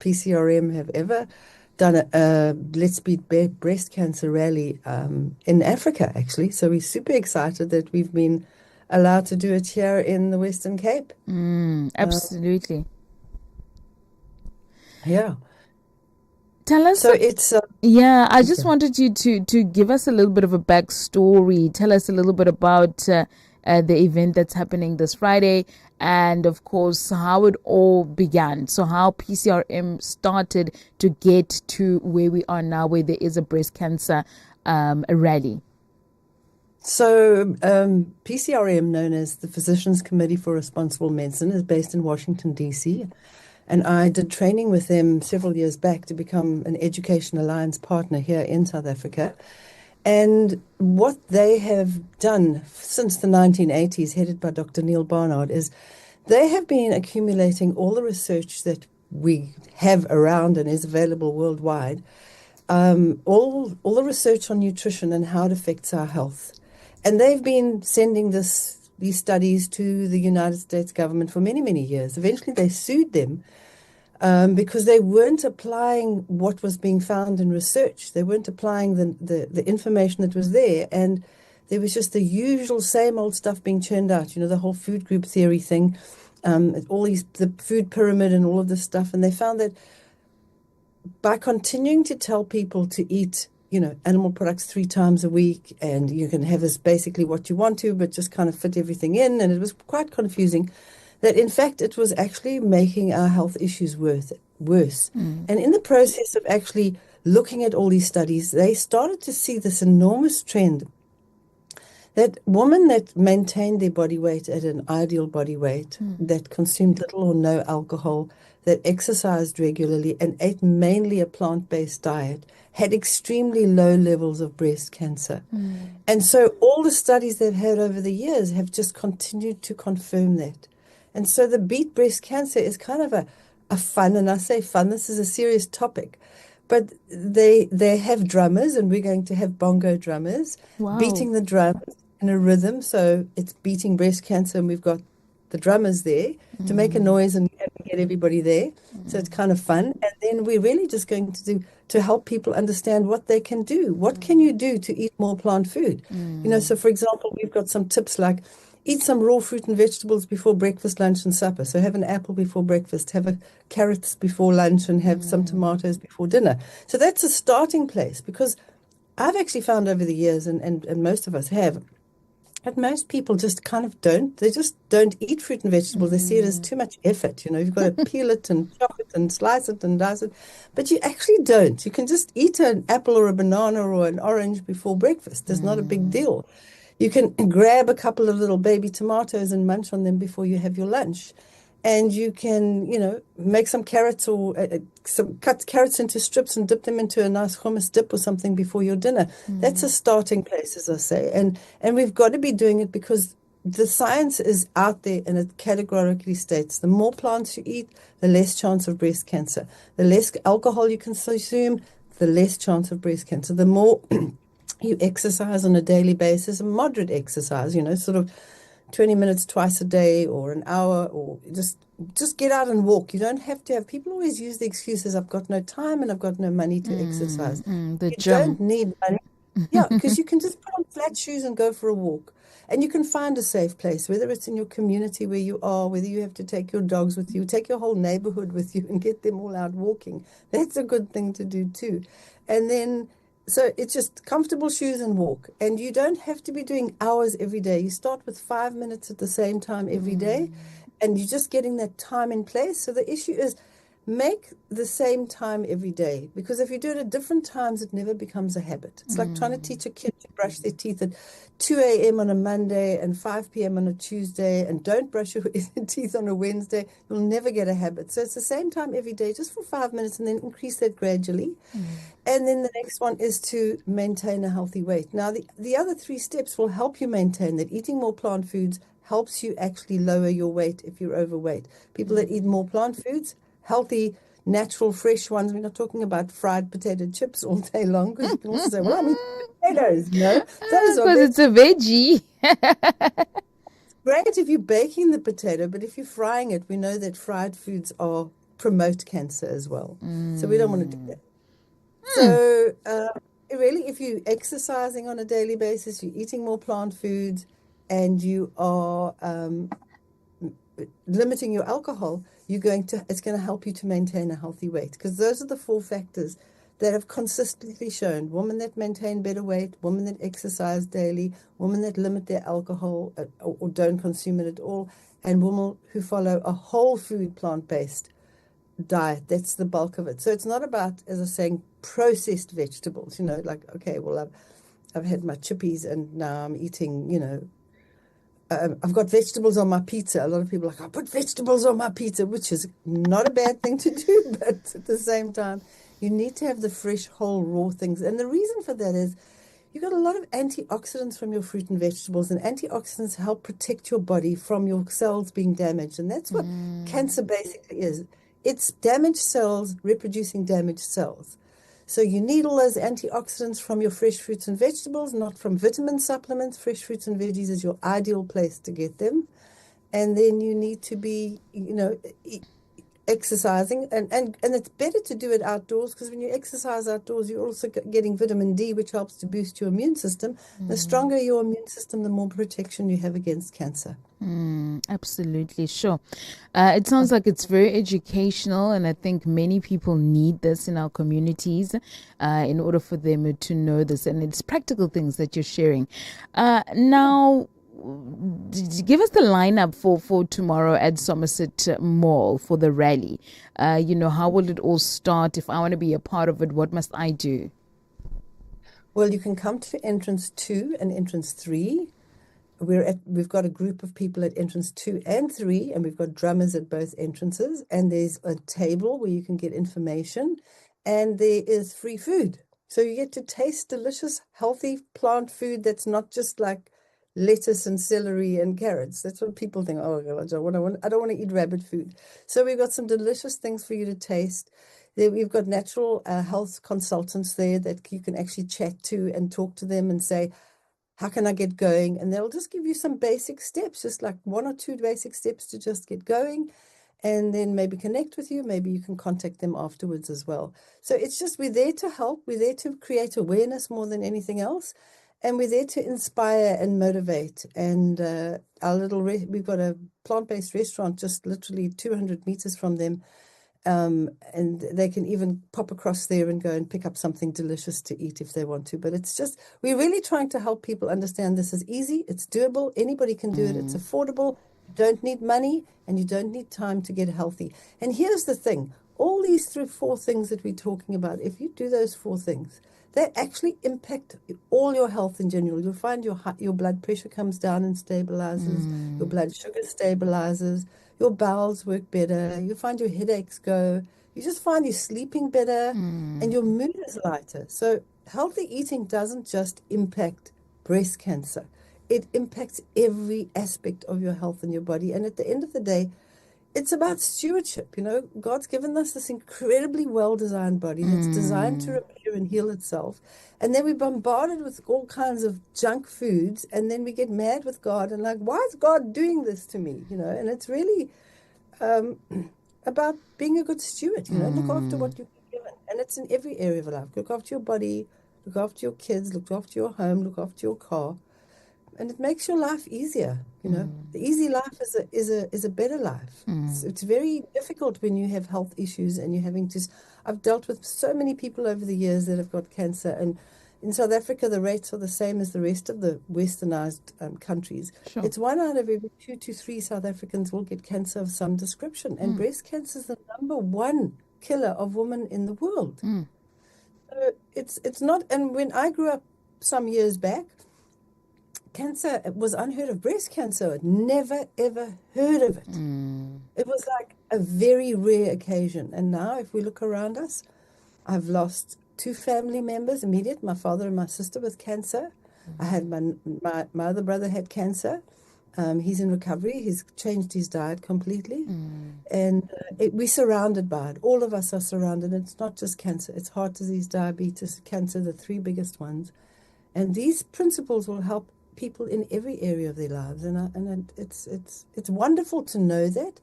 PCRM have ever done a Let's Beat Breast Cancer rally in Africa, actually. So we're super excited that we've been allowed to do it here in the Western Cape. Uh, Absolutely. yeah. Tell us, So it's yeah, I just okay. wanted you to give us a little bit of a backstory. Tell us a little bit about the event that's happening this Friday, and of course, how it all began. So, how PCRM started to get to where we are now, where there is a breast cancer rally. So PCRM, known as the Physicians Committee for Responsible Medicine, is based in Washington, D.C. And I did training with them several years back to become an Education Alliance partner here in South Africa. And what they have done since the 1980s, headed by Dr. Neil Barnard, is they have been accumulating all the research that we have around and is available worldwide, all the research on nutrition and how it affects our health. And they've been sending these studies to the United States government for many, many years. Eventually, they sued them because they weren't applying what was being found in research. They weren't applying the information that was there. And there was just the usual same old stuff being churned out, the whole food group theory thing, the food pyramid and all of this stuff. And they found that by continuing to tell people to eat, animal products 3 times a week, and you can have as basically what you want to, but just kind of fit everything in. And it was quite confusing that in fact it was actually making our health issues worse. Mm. And in the process of actually looking at all these studies, they started to see this enormous trend that women that maintained their body weight at an ideal body weight, Mm. that consumed little or no alcohol, that exercised regularly and ate mainly a plant-based diet, had extremely low levels of breast cancer. Mm. And so all the studies they've had over the years have just continued to confirm that. And so the Beat Breast Cancer is kind of a fun, and I say fun, this is a serious topic, but they have drummers, and we're going to have bongo drummers Wow. beating the drums in a rhythm. So it's beating breast cancer, and we've got the drummers there to make a Mm. noise and get everybody there. So it's Mm. kind of fun. And then we're really just going to help people understand what they can do. What can Mm. you do to eat more plant food? Mm. So for example, we've got some tips like eat some raw fruit and vegetables before breakfast, lunch, and supper. So have an apple before breakfast, have a carrots before lunch, and have some Mm. tomatoes before dinner. So that's a starting place, because I've actually found over the years, and most of us have, that most people just kind of don't. They just don't eat fruit and vegetables. They see it as Mm. too much effort. You've got to peel it and chop it and slice it and dice it. But you actually don't. You can just eat an apple or a banana or an orange before breakfast. There's not a big Mm. deal. You can grab a couple of little baby tomatoes and munch on them before you have your lunch. And you can, make some carrots or cut carrots into strips and dip them into a nice hummus dip or something before your dinner. That's a Mm. starting place, as I say. And we've got to be doing it because the science is out there, and it categorically states the more plants you eat, the less chance of breast cancer. The less alcohol you consume, the less chance of breast cancer. The more you exercise on a daily basis, moderate exercise, sort of 20 minutes twice a day or an hour, or just get out and walk. You don't have to have, people always use the excuses, I've got no time and I've got no money to Mm. exercise. Mm. The You gym. don't need money. Yeah, because you can just put on flat shoes and go for a walk. And you can find a safe place, whether it's in your community where you are, whether you have to take your dogs with you, take your whole neighborhood with you and get them all out walking. That's a good thing to do too. And then, so it's just comfortable shoes and walk. And you don't have to be doing hours every day. You start with 5 minutes at the same time every day, Mm. and you're just getting that time in place. So the issue is, make the same time every day, because if you do it at different times, it never becomes a habit. It's like trying to Mm. teach a kid to brush their teeth at 2 a.m. on a Monday and 5 p.m. on a Tuesday, and don't brush your teeth on a Wednesday. You'll never get a habit. So it's the same time every day, just for 5 minutes, and then increase that gradually. Mm. And then the next one is to maintain a healthy weight. Now, the other 3 steps will help you maintain that. Eating more plant foods helps you actually lower your weight if you're overweight. People that eat Mm. more plant foods, healthy, natural, fresh ones. We're not talking about fried potato chips all day long, because you can also say, well, I'm eating potatoes. No, those are Because it's a veggie. great if you're baking the potato, but if you're frying it, we know that fried foods are promote cancer as well. So we don't want to do that. So really, if you're exercising on a daily basis, you're eating more plant foods, and you are limiting your alcohol, it's going to help you to maintain a healthy weight, because those are the 4 factors that have consistently shown women that maintain better weight, women that exercise daily, women that limit their alcohol or don't consume it at all, and women who follow a whole food plant-based diet. That's the bulk of it. So it's not about, as I was saying, processed vegetables, like, okay, well, I've had my chippies and now I'm eating, I've got vegetables on my pizza. A lot of people are like, I put vegetables on my pizza, which is not a bad thing to do, but at the same time, you need to have the fresh, whole, raw things. And the reason for that is you've got a lot of antioxidants from your fruit and vegetables, and antioxidants help protect your body from your cells being damaged. And that's what cancer basically is. It's damaged cells reproducing damaged cells. So you need all those antioxidants from your fresh fruits and vegetables, not from vitamin supplements. Fresh fruits and veggies is your ideal place to get them. And then you need to be, exercising. And it's better to do it outdoors, because when you exercise outdoors, you're also getting vitamin D, which helps to boost your immune system. The stronger your immune system, the more protection you have against cancer. Absolutely, sure. It sounds like it's very educational, and I think many people need this in our communities in order for them to know this, and it's practical things that you're sharing. Now, give us the lineup for tomorrow at Somerset Mall for the rally. How will it all start? If I want to be a part of it, what must I do? Well, you can come to entrance 2 and entrance 3. We've got a group of people at entrance 2 and 3, and we've got drummers at both entrances, and there's a table where you can get information, and there is free food. So you get to taste delicious, healthy plant food that's not just like lettuce and celery and carrots. That's what people think. Oh, God, I don't want to eat rabbit food. So we've got some delicious things for you to taste. We've got natural health consultants there that you can actually chat to and talk to them and say, how can I get going? And they'll just give you some basic steps, just like 1 or 2 basic steps to just get going, and then maybe connect with you. Maybe you can contact them afterwards as well. So it's just, we're there to help. We're there to create awareness more than anything else. And we're there to inspire and motivate. And we've got a plant-based restaurant just literally 200 meters from them. And they can even pop across there and go and pick up something delicious to eat if they want to. But it's just, we're really trying to help people understand this is easy, it's doable, anybody can do it, it's affordable, you don't need money, and you don't need time to get healthy. And here's the thing, all these 4 things that we're talking about, if you do those 4 things, they actually impact all your health in general. You'll find your blood pressure comes down and stabilizes, your blood sugar stabilizes, your bowels work better, you find your headaches go, you just find you're sleeping better, and your mood is lighter. So healthy eating doesn't just impact breast cancer. It impacts every aspect of your health and your body. And at the end of the day, it's about stewardship. God's given us this incredibly well-designed body that's designed to repair and heal itself. And then we're bombarded with all kinds of junk foods, and then we get mad with God and like, why is God doing this to me? And it's really about being a good steward, look after what you've been given. And it's in every area of life. Look after your body, look after your kids, look after your home, look after your car. And it makes your life easier, The easy life is a better life. It's very difficult when you have health issues and you're having to. I've dealt with so many people over the years that have got cancer, and in South Africa the rates are the same as the rest of the westernized countries. Sure. It's 1 out of every 2 to 3 South Africans will get cancer of some description, and breast cancer is the #1 killer of women in the world. So it's not. And when I grew up some years back, cancer was unheard of. Breast cancer, never ever heard of it. It was like a very rare occasion. And now if we look around us, I've lost 2 family members immediate, my father and my sister, with cancer. I had my other brother had cancer. He's in recovery. He's changed his diet completely. And we're surrounded by it. All of us are surrounded. It's not just cancer. It's heart disease, diabetes, cancer, the 3 biggest ones. And these principles will help people in every area of their lives, and it's wonderful to know that,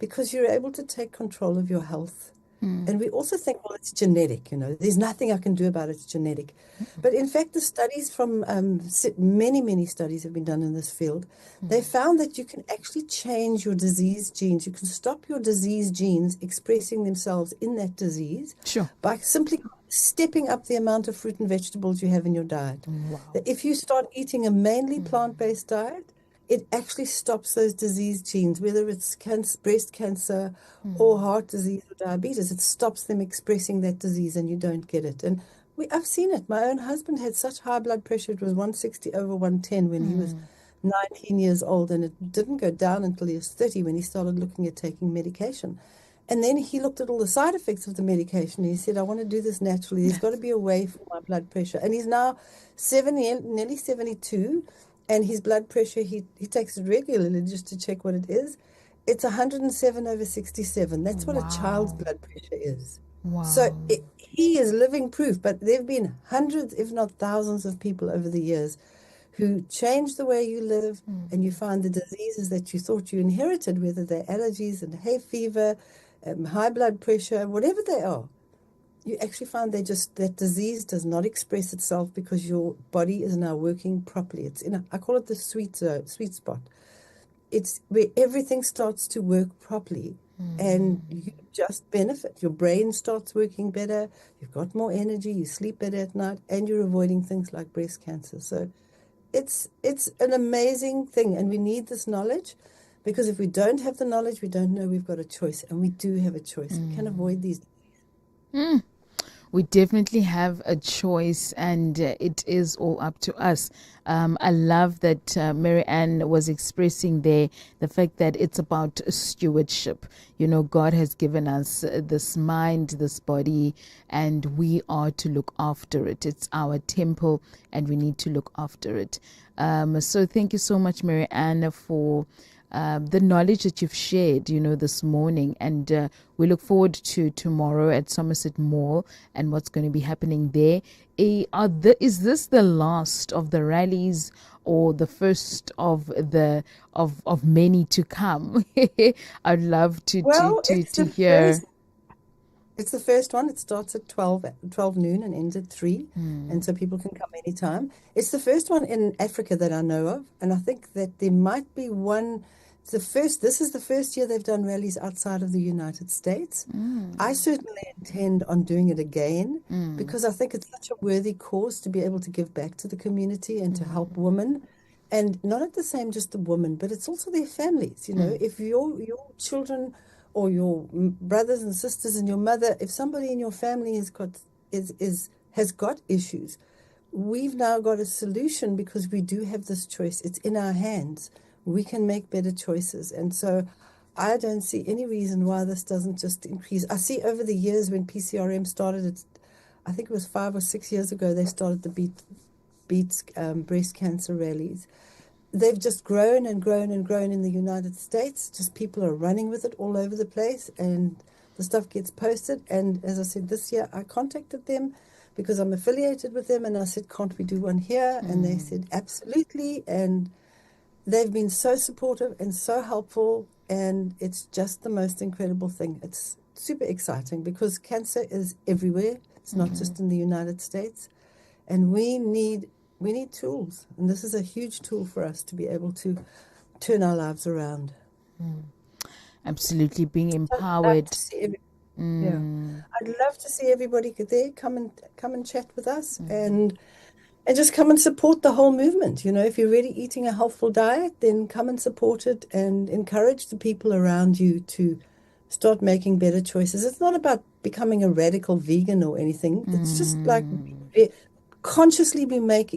because you're able to take control of your health. And we also think, well, it's genetic, there's nothing I can do about it, it's genetic. But in fact, the studies from many, many studies have been done in this field. They found that you can actually change your disease genes. You can stop your disease genes expressing themselves in that disease Sure. by simply stepping up the amount of fruit and vegetables you have in your diet. Wow. That if you start eating a mainly plant-based diet, it actually stops those disease genes, whether it's breast cancer or heart disease or diabetes. It stops them expressing that disease and you don't get it. And I've seen it. My own husband had such high blood pressure. It was 160 over 110 when he was 19 years old, and it didn't go down until he was 30 when he started looking at taking medication. And then he looked at all the side effects of the medication. He said, I want to do this naturally. There's got to be a way for my blood pressure. And he's now 70, nearly 72. And his blood pressure, he takes it regularly just to check what it is. It's 107 over 67. That's what a child's blood pressure is. Wow. So he is living proof. But there have been hundreds, if not thousands, of people over the years who change the way you live, and you find the diseases that you thought you inherited, whether they're allergies and hay fever, high blood pressure, whatever they are. You actually find that disease does not express itself because your body is now working properly. It's I call it the sweet spot. It's where everything starts to work properly, and you just benefit. Your brain starts working better. You've got more energy. You sleep better at night, and you're avoiding things like breast cancer. So it's an amazing thing, and we need this knowledge. Because if we don't have the knowledge, we don't know we've got a choice, and we do have a choice. We can avoid these. We definitely have a choice, and it is all up to us. I love that Mary-Ann was expressing there the fact that it's about stewardship. God has given us this mind, this body, and we are to look after it. It's our temple, and we need to look after it. So thank you so much, Mary-Ann, for the knowledge that you've shared, this morning. And we look forward to tomorrow at Somerset Mall and what's going to be happening there. Is this the last of the rallies or the first of many to come? I'd love to hear. It's the first one. It starts at 12 noon and ends at 3. And so people can come anytime. It's the first one in Africa that I know of. And I think that there might be one. This is the first year they've done rallies outside of the United States. I certainly intend on doing it again because I think it's such a worthy cause to be able to give back to the community and to help women. And not at the same just the women, but it's also their families. If your children or your brothers and sisters and your mother, if somebody in your family has got issues, we've now got a solution because we do have this choice. It's in our hands. We can make better choices. And so I don't see any reason why this doesn't just increase. I see over the years when PCRM started, I think it was 5 or 6 years ago, they started the Beats breast cancer rallies. They've just grown and grown and grown in the United States. Just people are running with it all over the place, and the stuff gets posted. And as I said, this year I contacted them because I'm affiliated with them, and I said, can't we do one here? And they said, absolutely. And they've been so supportive and so helpful, and it's just the most incredible thing. It's super exciting because cancer is everywhere. It's not just in the United States. And we need tools. And this is a huge tool for us to be able to turn our lives around. Absolutely, being empowered. Yeah. I'd love to see everybody there. Come and chat with us and just come and support the whole movement. If you're really eating a healthful diet, then come and support it and encourage the people around you to start making better choices. It's not about becoming a radical vegan or anything. It's just like consciously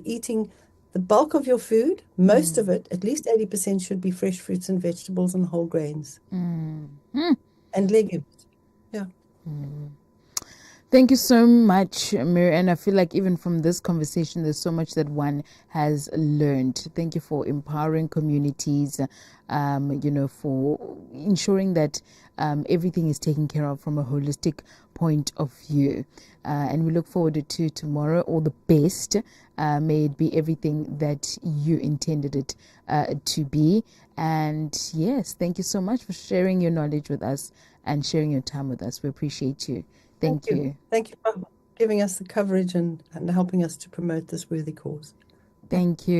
eating the bulk of your food, most of it, at least 80% should be fresh fruits and vegetables and whole grains and legumes. Yeah. Thank you so much, Mary-Ann. I feel like even from this conversation, there's so much that one has learned. Thank you for empowering communities, for ensuring that everything is taken care of from a holistic point of view. And we look forward to tomorrow. All the best. May it be everything that you intended it to be. And yes, thank you so much for sharing your knowledge with us and sharing your time with us. We appreciate you. Thank you. Thank you for giving us the coverage and helping us to promote this worthy cause. Thank you.